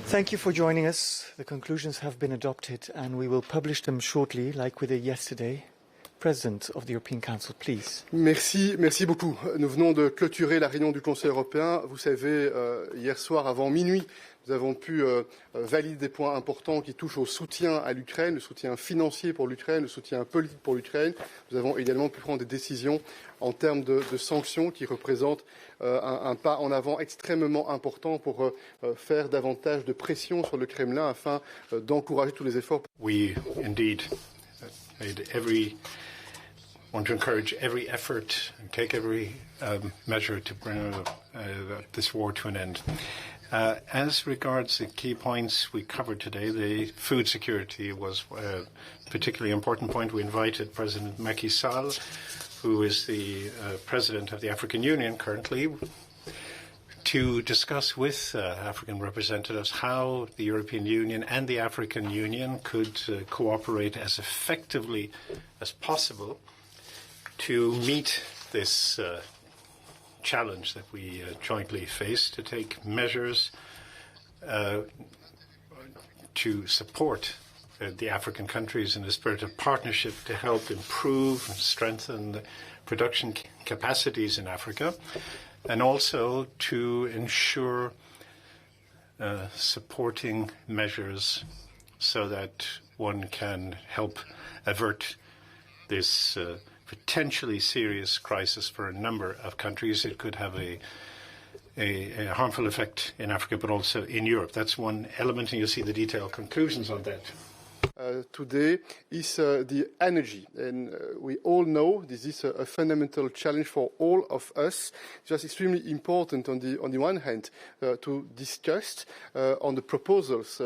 Thank you for joining us. The conclusions have been adopted and we will publish them shortly, like we did yesterday. President of the European Council, please. Merci beaucoup. Nous venons de clôturer la réunion du Conseil européen. Vous savez, hier soir avant minuit, nous avons pu valider des points importants qui touchent au soutien à l'Ukraine, le soutien financier pour l'Ukraine, le soutien politique pour l'Ukraine. Nous avons également pu prendre des décisions en termes de sanctions qui représentent un pas en avant extrêmement important pour faire davantage de pression sur le Kremlin afin d'encourager tous les efforts. We indeed want to encourage every effort and take every measure to bring this war to an end. As regards the key points we covered today, the food security was a particularly important point. We invited President Macky Sall, who is the President of the African Union currently, to discuss with African representatives how the European Union and the African Union could cooperate as effectively as possible to meet this challenge that we jointly face, to take measures to support the African countries in a spirit of partnership to help improve and strengthen the production capacities in Africa, and also to ensure supporting measures so that one can help avert this potentially serious crisis for a number of countries. It could have a harmful effect in Africa, but also in Europe. That's one element, and you'll see the detailed conclusions on that. Today is the energy, and we all know this is a fundamental challenge for all of us. Just extremely important on the one hand to discuss on the proposals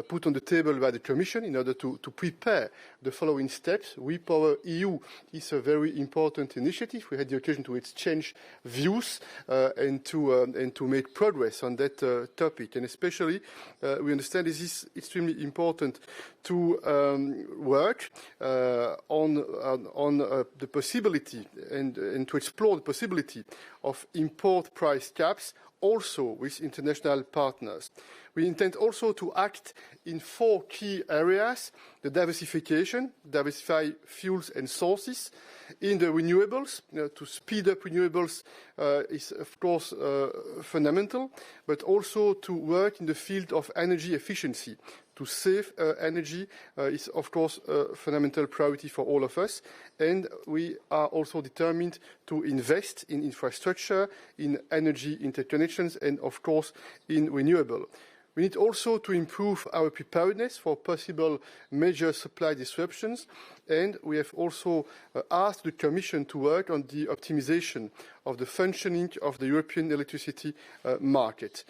put on the table by the Commission in order to prepare the following steps. We Power EU is a very important initiative. We had the occasion to exchange views and to make progress on that topic, and especially we understand this is extremely important to work on the possibility and to explore the possibility of import price caps also with international partners. We intend also to act in 4 key areas: the diversify fuels and sources, in the renewables, to speed up renewables is of course fundamental, but also to work in the field of energy efficiency. To save energy is, of course, a fundamental priority for all of us. And we are also determined to invest in infrastructure, in energy interconnections, and, of course, in renewable. We need also to improve our preparedness for possible major supply disruptions. And we have also asked the Commission to work on the optimization of the functioning of the European electricity market.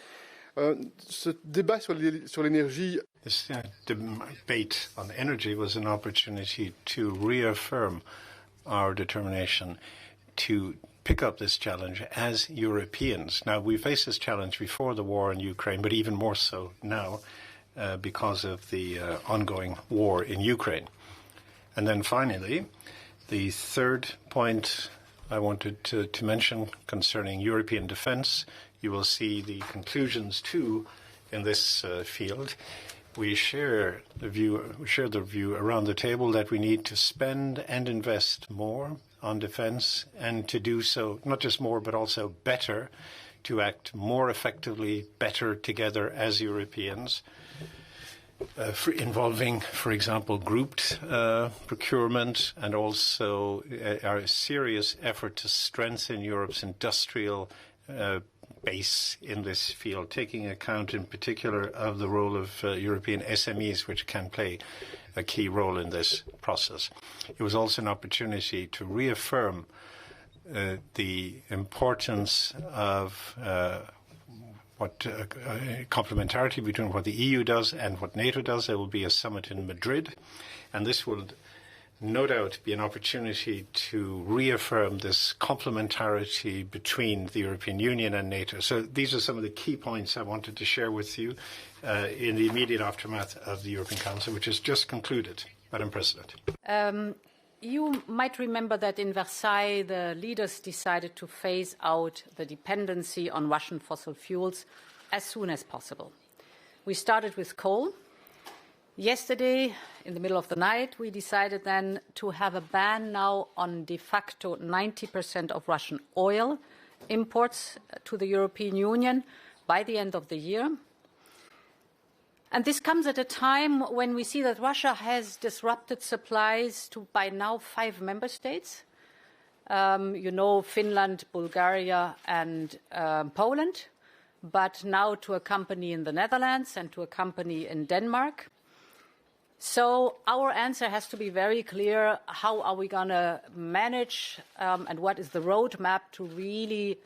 Ce débat sur l'énergie. This debate on energy was an opportunity to reaffirm our determination to pick up this challenge as Europeans. Now, we faced this challenge before the war in Ukraine, but even more so now because of the ongoing war in Ukraine. And then finally, the third point I wanted to mention concerning European defense. You will see the conclusions, too, in this field. we share the view around the table that we need to spend and invest more on defence, and to do so not just more but also better, to act more effectively, better together as Europeans, involving, for example, grouped procurement, and also our serious effort to strengthen Europe's industrial base in this field, taking account in particular of the role of European SMEs, which can play a key role in this process. It was also an opportunity to reaffirm the importance of complementarity between what the EU does and what NATO does. There will be a summit in Madrid, and this will no doubt be an opportunity to reaffirm this complementarity between the European Union and NATO. So these are some of the key points I wanted to share with you in the immediate aftermath of the European Council, which has just concluded. Madam President. You might remember that in Versailles, the leaders decided to phase out the dependency on Russian fossil fuels as soon as possible. We started with coal. Yesterday, in the middle of the night, we decided then to have a ban now on de facto 90% of Russian oil imports to the European Union by the end of the year. And this comes at a time when we see that Russia has disrupted supplies to, by now, 5 member states. Finland, Bulgaria, and Poland, but now to a company in the Netherlands and to a company in Denmark. So our answer has to be very clear. How are we going to manage and what is the roadmap to really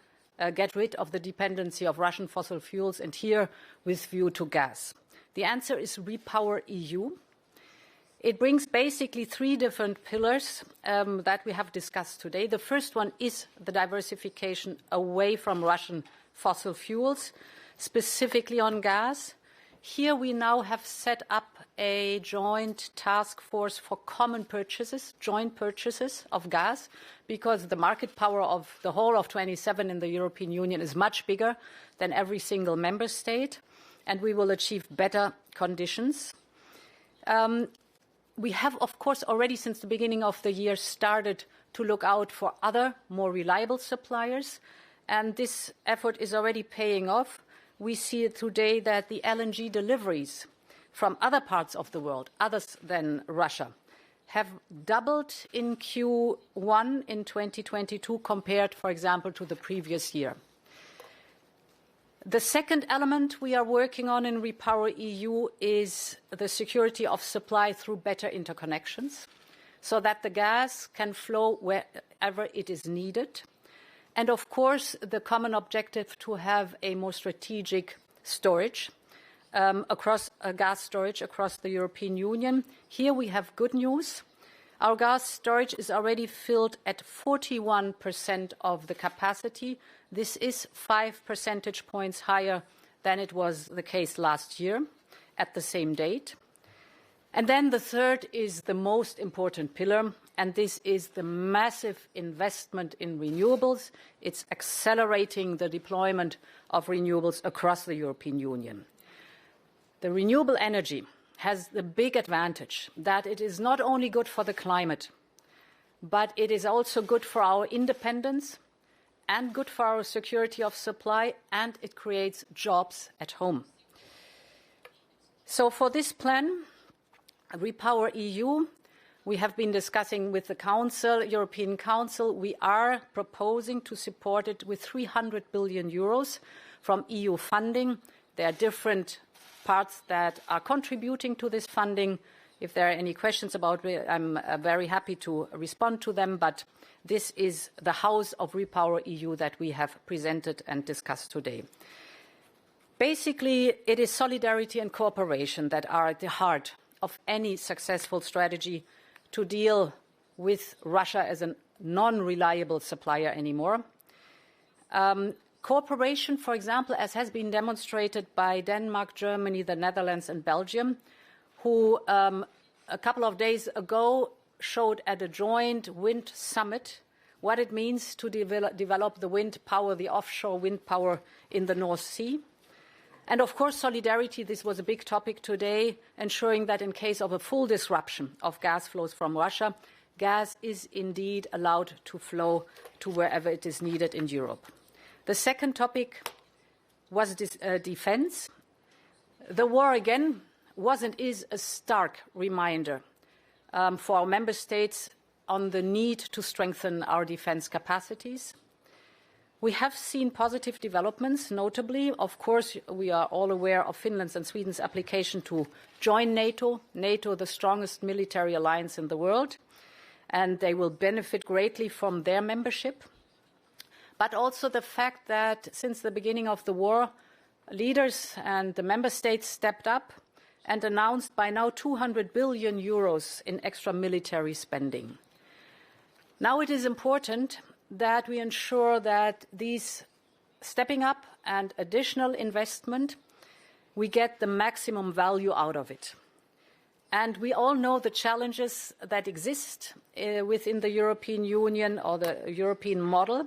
get rid of the dependency of Russian fossil fuels, and here with view to gas? The answer is Repower EU. It brings basically 3 different pillars that we have discussed today. The first one is the diversification away from Russian fossil fuels, specifically on gas. Here we now have set up a joint task force for common purchases, joint purchases of gas, because the market power of the whole of 27 in the European Union is much bigger than every single member state, and we will achieve better conditions. We have, of course, already since the beginning of the year started to look out for other, more reliable suppliers, and this effort is already paying off. We see today that the LNG deliveries from other parts of the world, others than Russia, have doubled in Q1 in 2022 compared, for example, to the previous year. The second element we are working on in Repower EU is the security of supply through better interconnections, so that the gas can flow wherever it is needed. And of course, the common objective to have a more strategic storage gas storage across the European Union. Here we have good news. Our gas storage is already filled at 41% of the capacity. This is 5 percentage points higher than it was the case last year at the same date. And then the third is the most important pillar, and this is the massive investment in renewables. It's accelerating the deployment of renewables across the European Union. The renewable energy has the big advantage that it is not only good for the climate, but it is also good for our independence and good for our security of supply, and it creates jobs at home. So for this plan, Repower EU, we have been discussing with the Council, European Council. We are proposing to support it with 300 billion euros from EU funding. There are different parts that are contributing to this funding. If there are any questions about it, I'm very happy to respond to them. But this is the house of Repower EU that we have presented and discussed today. Basically, it is solidarity and cooperation that are at the heart of any successful strategy to deal with Russia as a non-reliable supplier anymore. Cooperation, for example, as has been demonstrated by Denmark, Germany, the Netherlands and Belgium, who a couple of days ago showed at a joint wind summit what it means to develop the wind power, the offshore wind power in the North Sea. And of course, solidarity, this was a big topic today, ensuring that in case of a full disruption of gas flows from Russia, gas is indeed allowed to flow to wherever it is needed in Europe. The second topic was defense. The war, again, was and is a stark reminder for our member states on the need to strengthen our defense capacities. We have seen positive developments, notably, of course, we are all aware of Finland's and Sweden's application to join NATO, the strongest military alliance in the world, and they will benefit greatly from their membership. But also the fact that since the beginning of the war, leaders and the member states stepped up and announced by now 200 billion euros in extra military spending. Now it is important that we ensure that these stepping up and additional investment, we get the maximum value out of it. And we all know the challenges that exist within the European Union or the European model.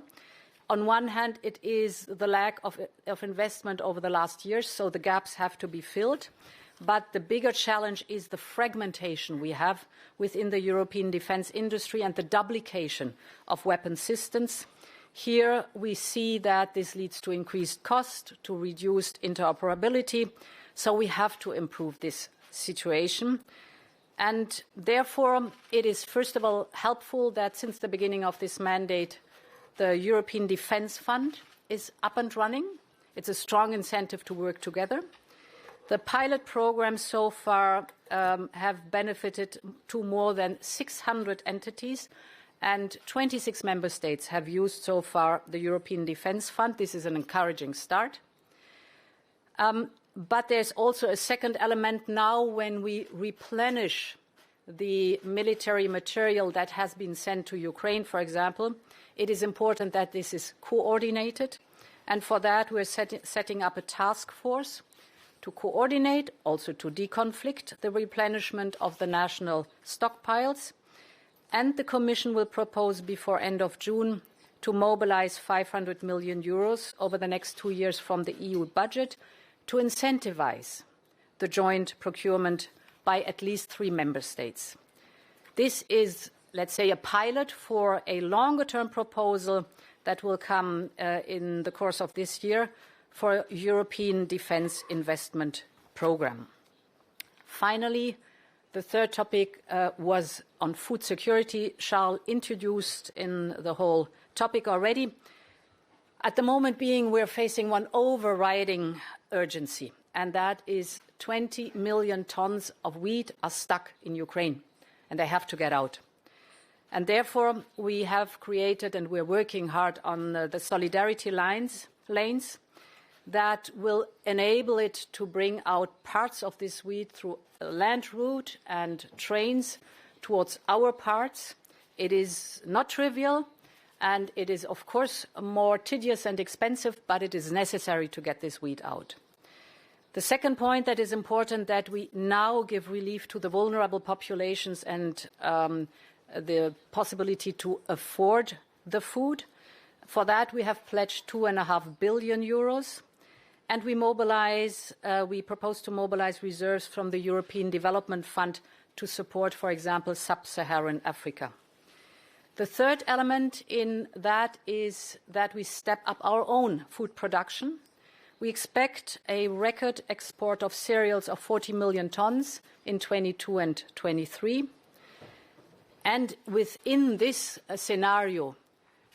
On one hand, it is the lack of investment over the last years, so the gaps have to be filled. But the bigger challenge is the fragmentation we have within the European defence industry and the duplication of weapon systems. Here we see that this leads to increased cost, to reduced interoperability, so we have to improve this situation. And therefore, it is first of all helpful that since the beginning of this mandate, the European Defence Fund is up and running. It's a strong incentive to work together. The pilot programs so far have benefited to more than 600 entities, and 26 member states have used so far the European Defence Fund. This is an encouraging start. But there's also a second element now when we replenish the military material that has been sent to Ukraine, for example. It is important that this is coordinated, and for that we're setting up a task force to coordinate, also to deconflict the replenishment of the national stockpiles. And the Commission will propose before end of June to mobilise 500 million euros over the next 2 years from the EU budget to incentivise the joint procurement by at least 3 member states. This is, let's say, a pilot for a longer-term proposal that will come in the course of this year for a European Defence Investment Programme. Finally, the third topic was on food security. Charles introduced in the whole topic already. At the moment being, we're facing one overriding urgency, and that is 20 million tons of wheat are stuck in Ukraine, and they have to get out. And therefore, we have created, and we're working hard on the solidarity lanes that will enable it to bring out parts of this wheat through a land route and trains towards our parts. It is not trivial, and it is, of course, more tedious and expensive, but it is necessary to get this wheat out. The second point that is important, that we now give relief to the vulnerable populations and the possibility to afford the food. For that, we have pledged 2.5 billion euros. And we propose to mobilise reserves from the European Development Fund to support, for example, sub-Saharan Africa. The third element in that is that we step up our own food production. We expect a record export of cereals of 40 million tons in 22 and 23. And within this scenario,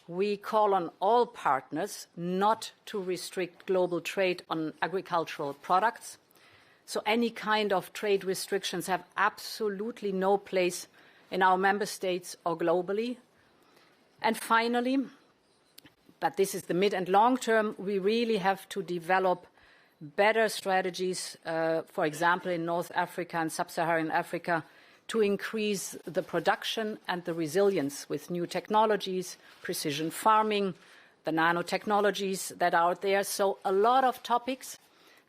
we call on all partners not to restrict global trade on agricultural products. So any kind of trade restrictions have absolutely no place in our member states or globally. And finally, but this is the mid and long term, we really have to develop better strategies, for example, in North Africa and sub-Saharan Africa, to increase the production and the resilience with new technologies, precision farming, the nanotechnologies that are out there. So a lot of topics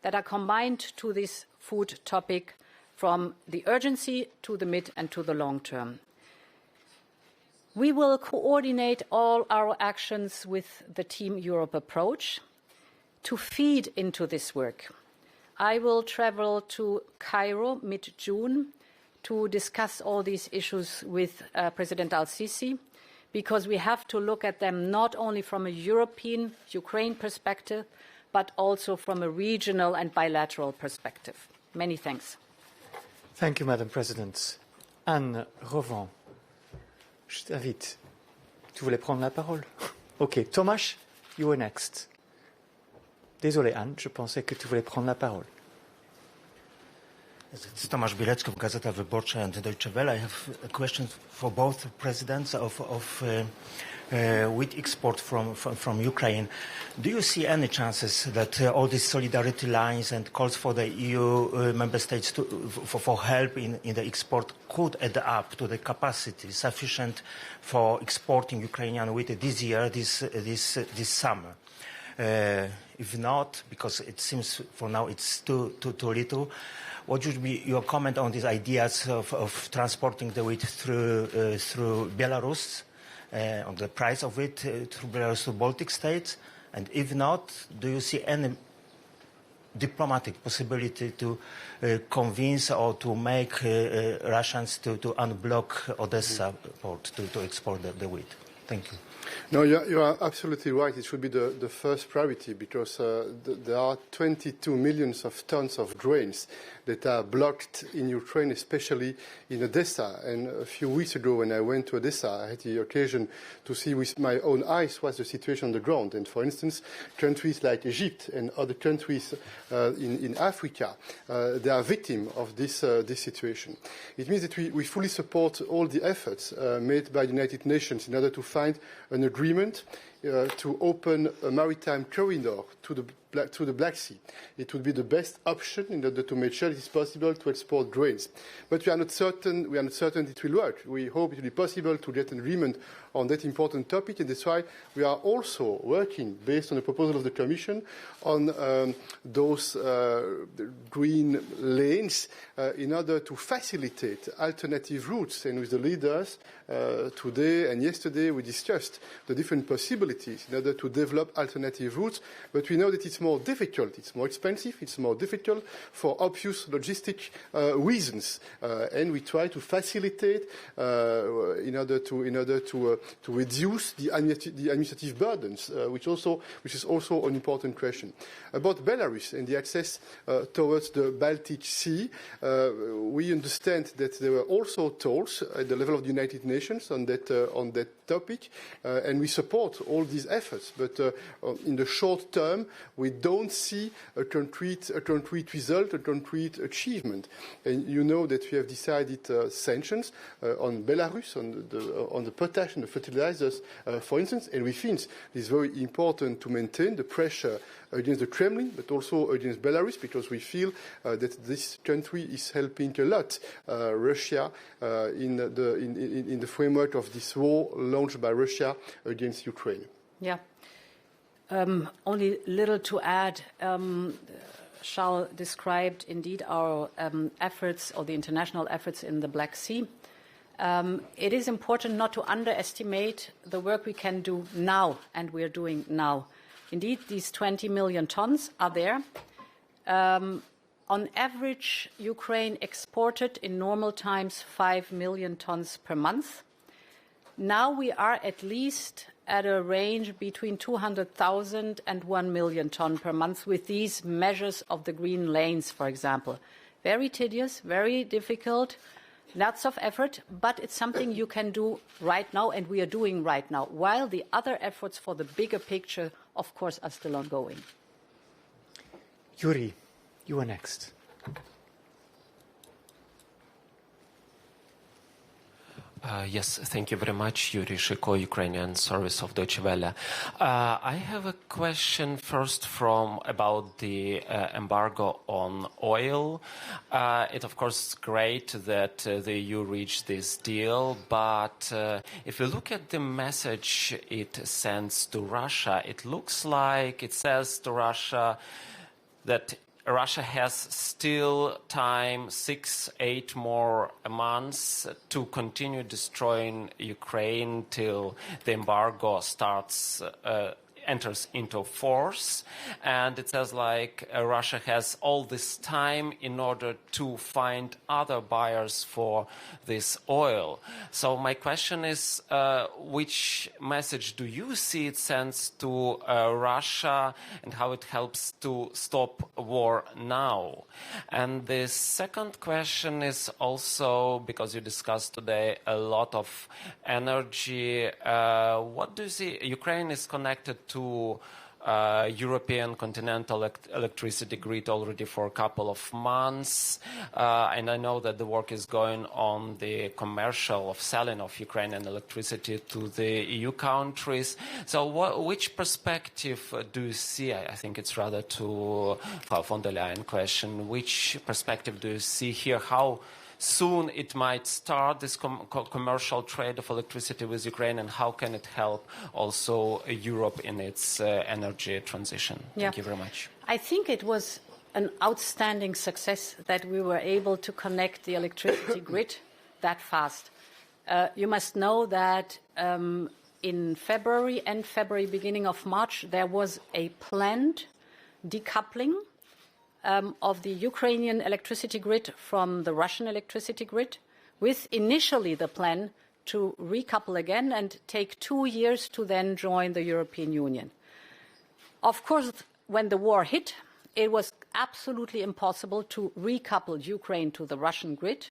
that are combined to this food topic, from the urgency to the mid and to the long term. We will coordinate all our actions with the Team Europe approach to feed into this work. I will travel to Cairo mid-June to discuss all these issues with President al-Sisi, because we have to look at them not only from a European Ukraine perspective, but also from a regional and bilateral perspective. Many thanks. Thank you, Madam President. Anne Revant, je t'invite. Tu voulais prendre la parole? OK. Tomasz, you were next. Désolé, Anne, je pensais que tu voulais prendre la parole. It's Tomasz Bielecki, Gazeta Wyborcza and Deutsche Welle. I have a question for both presidents of wheat export from Ukraine. Do you see any chances that all these solidarity lines and calls for the EU member states for help in the export could add up to the capacity sufficient for exporting Ukrainian wheat this year, this summer? If not, because it seems for now it's too little, what would be your comment on these ideas of transporting the wheat through Belarus, on the price of it through Belarus to Baltic states? And if not, do you see any diplomatic possibility to convince or to make Russians to unblock Odessa port to export the wheat? Thank you. No, you are absolutely right. It should be the first priority, because there are 22 million tons of grains that are blocked in Ukraine, especially in Odessa. And a few weeks ago, when I went to Odessa, I had the occasion to see with my own eyes what's the situation on the ground. And for instance, countries like Egypt and other countries in Africa, they are victims of this situation. It means that we fully support all the efforts made by the United Nations in order to find an agreement to open a maritime corridor to the Black Sea. It would be the best option in order to make sure it is possible to export grains. But we are not certain it will work. We hope it will be possible to get an agreement on that important topic, and that's why we are also working, based on the proposal of the Commission, on those green lanes in order to facilitate alternative routes. And with the leaders today and yesterday, we discussed the different possibilities in order to develop alternative routes. But we know that it's more difficult, it's more expensive, it's more difficult for obvious logistic reasons. And we try to facilitate in order to reduce the administrative burdens, which is also an important question. About Belarus and the access towards the Baltic Sea, we understand that there were also talks at the level of the United Nations on that topic, and we support all these efforts. But in the short term, we don't see a concrete result, a concrete achievement. And you know that we have decided sanctions on Belarus, on the potash and the fertilizers, for instance, and we think it is very important to maintain the pressure against the Kremlin, but also against Belarus, because we feel that this country is helping a lot Russia in the framework of this war launched by Russia against Ukraine. Yeah. Only little to add. Charles described indeed our efforts, or the international efforts in the Black Sea. It is important not to underestimate the work we can do now, and we are doing now. Indeed, these 20 million tons are there. On average, Ukraine exported in normal times 5 million tons per month. Now we are at least at a range between 200,000 and 1 million ton per month with these measures of the green lanes, for example. Very tedious, very difficult, lots of effort, but it's something you can do right now, and we are doing right now, while the other efforts for the bigger picture, of course, are still ongoing. Yuri, you are next. Yes, thank you very much, Yuri Shiko, Ukrainian service of Deutsche Welle. I have a question first about the embargo on oil. It, of course, is great that the EU reached this deal, but if you look at the message it sends to Russia, it looks like it says to Russia that Russia has still time, 6-8 more months to continue destroying Ukraine till the embargo starts enters into force, and it says like Russia has all this time in order to find other buyers for this oil. So my question is, which message do you see it sends to Russia, and how it helps to stop war now? And the second question is also, because you discussed today a lot of energy, what do you see? Ukraine is connected to European continental electricity grid already for a couple of months, and I know that the work is going on the commercial of selling of Ukrainian electricity to the EU countries. So which perspective do you see? I think it's rather to Frau von der Leyen question. Which perspective do you see here? How soon it might start this commercial trade of electricity with Ukraine, and how can it help also Europe in its energy transition? Thank you very much. I think it was an outstanding success that we were able to connect the electricity grid that fast. You must know that in February, beginning of March, there was a planned decoupling of the Ukrainian electricity grid from the Russian electricity grid, with initially the plan to recouple again and take 2 years to then join the European Union. Of course, when the war hit, it was absolutely impossible to recouple Ukraine to the Russian grid,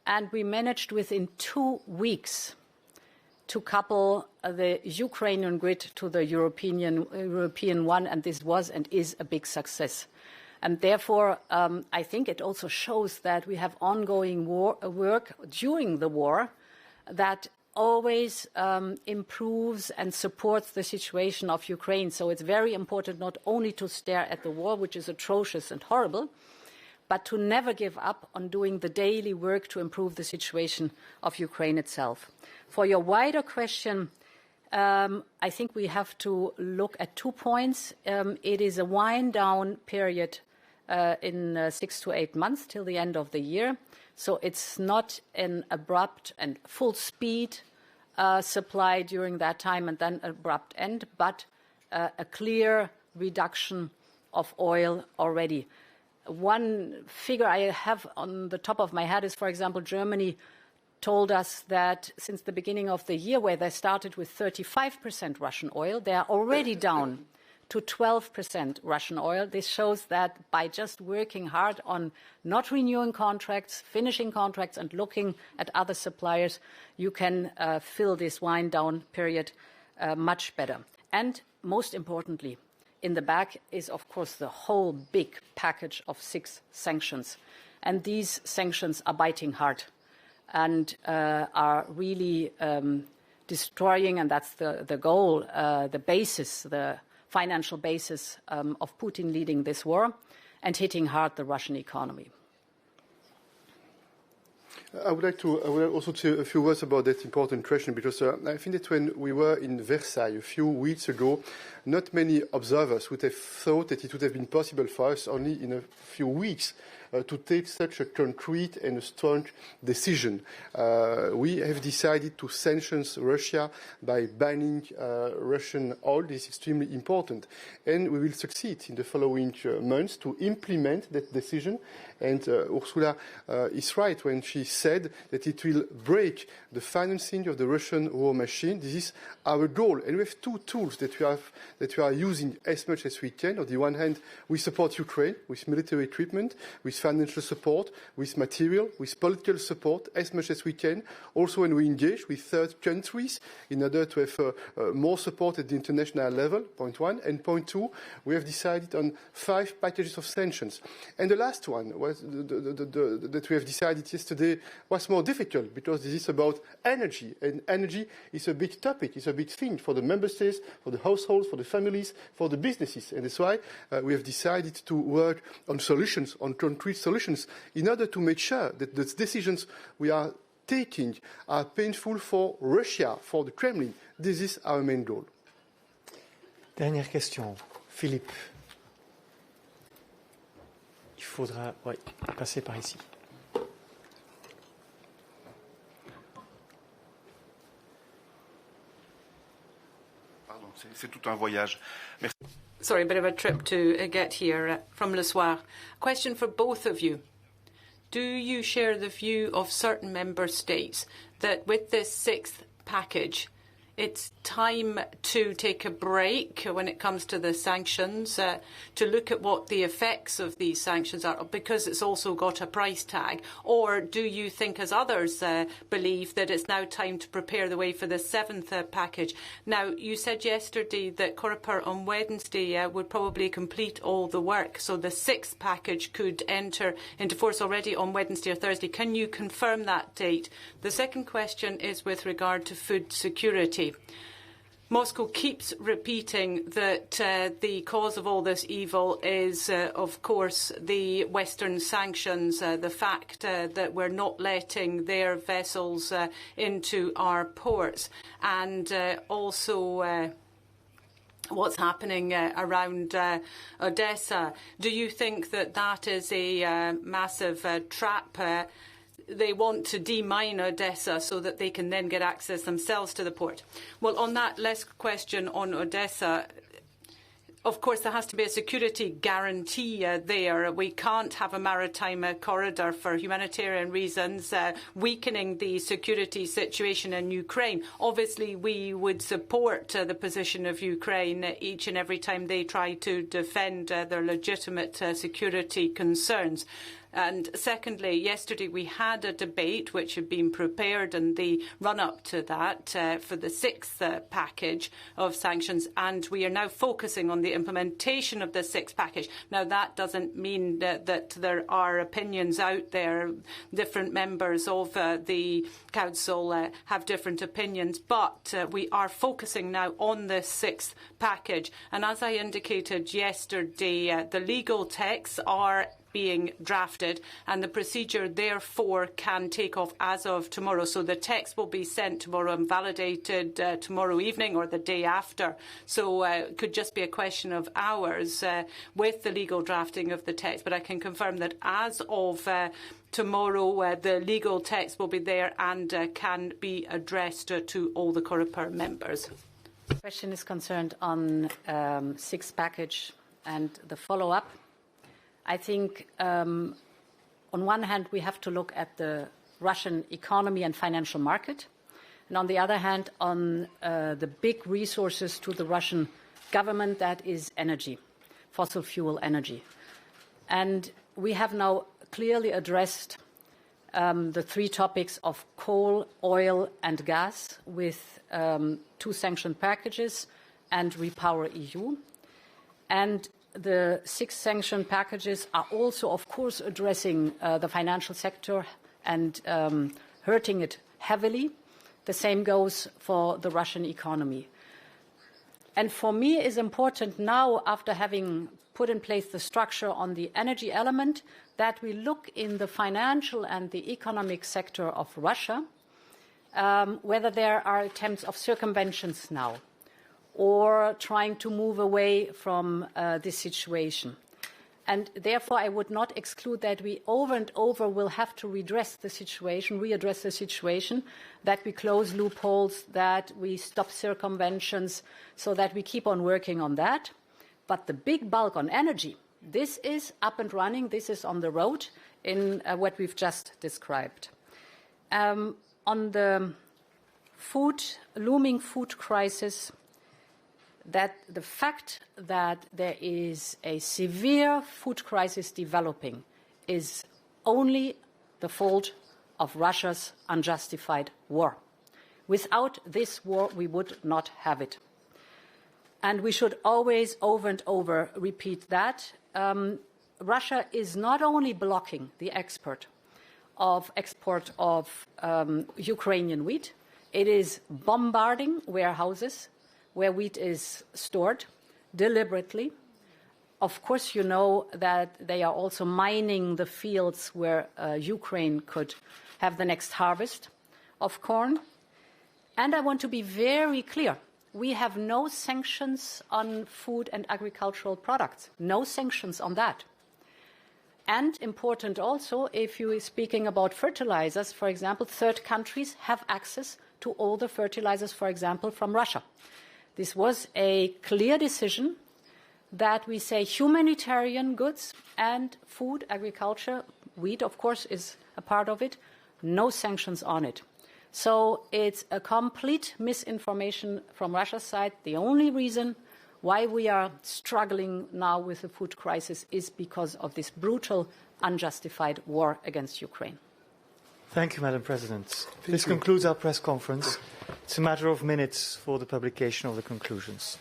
and we managed within 2 weeks to couple the Ukrainian grid to the European one, and this was and is a big success. And therefore, I think it also shows that we have ongoing work during the war that always improves and supports the situation of Ukraine. So it's very important not only to stare at the war, which is atrocious and horrible, but to never give up on doing the daily work to improve the situation of Ukraine itself. For your wider question, I think we have to look at 2 points. It is a wind-down period in 6 to 8 months till the end of the year. So it's not an abrupt and full speed supply during that time and then abrupt end, but a clear reduction of oil already. One figure I have on the top of my head is, for example, Germany told us that since the beginning of the year, where they started with 35% Russian oil, they are already down to 12% Russian oil. This shows that by just working hard on not renewing contracts, finishing contracts, and looking at other suppliers, you can fill this wind-down period much better. And most importantly, in the back is, of course, the whole big package of 6 sanctions. And these sanctions are biting hard and are really destroying, and that's the goal, the basis, the financial basis of Putin leading this war, and hitting hard the Russian economy. I would also say a few words about that important question, because I think that when we were in Versailles a few weeks ago, not many observers would have thought that it would have been possible for us only in a few weeks to take such a concrete and a strong decision. We have decided to sanction Russia by banning Russian oil. This is extremely important. And we will succeed in the following months to implement that decision. And Ursula is right when she said that it will break the financing of the Russian war machine. This is our goal. And we have 2 tools that we are using as much as we can. On the one hand, we support Ukraine with military equipment, with financial support, with material, with political support as much as we can. Also, when we engage with third countries in order to have more support at the international level, point 1. And point 2, we have decided on 5 packages of sanctions. And the last one was that we have decided yesterday was more difficult, because this is about energy. And energy is a big topic, it's a big thing for the member states, for the households, for the families, for the businesses. And that's why we have decided to work on solutions, on concrete solutions, in order to make sure that the decisions we are taking are painful for Russia, for the Kremlin. This is our main goal. Dernière question. Philippe. Il faudra passer par ici. Pardon, c'est tout un voyage. Merci. Sorry, a bit of a trip to get here from Le Soir. Question for both of you. Do you share the view of certain member states that with this sixth package, it's time to take a break when it comes to the sanctions, to look at what the effects of these sanctions are, because it's also got a price tag? Or do you think, as others believe, that it's now time to prepare the way for the seventh package? Now, you said yesterday that Coreper on Wednesday would probably complete all the work, so the sixth package could enter into force already on Wednesday or Thursday. Can you confirm that date? The second question is with regard to food security. Moscow keeps repeating that the cause of all this evil is, of course, the Western sanctions, the fact that we're not letting their vessels into our ports, and also what's happening around Odessa. Do you think that that is a massive trap? They want to demine Odessa so that they can then get access themselves to the port. Well, on that last question on Odessa, of course, there has to be a security guarantee there. We can't have a maritime corridor for humanitarian reasons, weakening the security situation in Ukraine. Obviously, we would support the position of Ukraine each and every time they try to defend their legitimate security concerns. And secondly, yesterday we had a debate which had been prepared in the run-up to that for the sixth package of sanctions, and we are now focusing on the implementation of the sixth package. Now, that doesn't mean that there are opinions out there. Different members of the Council have different opinions, but we are focusing now on the sixth package. And as I indicated yesterday, the legal texts are being drafted, and the procedure therefore can take off as of tomorrow. So the text will be sent tomorrow and validated tomorrow evening or the day after. So it could just be a question of hours with the legal drafting of the text. But I can confirm that as of tomorrow, the legal text will be there and can be addressed to all the Coreper members. The question is concerned on sixth package and the follow-up. I think, on one hand, we have to look at the Russian economy and financial market, and on the other hand, on the big resources to the Russian government, that is energy, fossil fuel energy. And we have now clearly addressed the three topics of coal, oil, and gas with two sanction packages and Repower EU. And the six sanction packages are also, of course, addressing the financial sector and hurting it heavily. The same goes for the Russian economy. And for me, it's important now, after having put in place the structure on the energy element, that we look in the financial and the economic sector of Russia, whether there are attempts of circumventions now, or trying to move away from this situation. And therefore, I would not exclude that we over and over will have to readdress the situation, that we close loopholes, that we stop circumventions, so that we keep on working on that. But the big bulk on energy, this is up and running, this is on the road in what we've just described. On the looming food crisis, that the fact that there is a severe food crisis developing is only the fault of Russia's unjustified war. Without this war, we would not have it. And we should always, over and over, repeat that. Russia is not only blocking the export of Ukrainian wheat, it is bombarding warehouses where wheat is stored deliberately. Of course, you know that they are also mining the fields where Ukraine could have the next harvest of corn. And I want to be very clear. We have no sanctions on food and agricultural products. No sanctions on that. And important also, if you are speaking about fertilizers, for example, third countries have access to all the fertilizers, for example, from Russia. This was a clear decision that we say humanitarian goods and food, agriculture, wheat, of course, is a part of it, no sanctions on it. So it's a complete misinformation from Russia's side. The only reason why we are struggling now with the food crisis is because of this brutal, unjustified war against Ukraine. Thank you, Madam President. This concludes our press conference. It's a matter of minutes for the publication of the conclusions.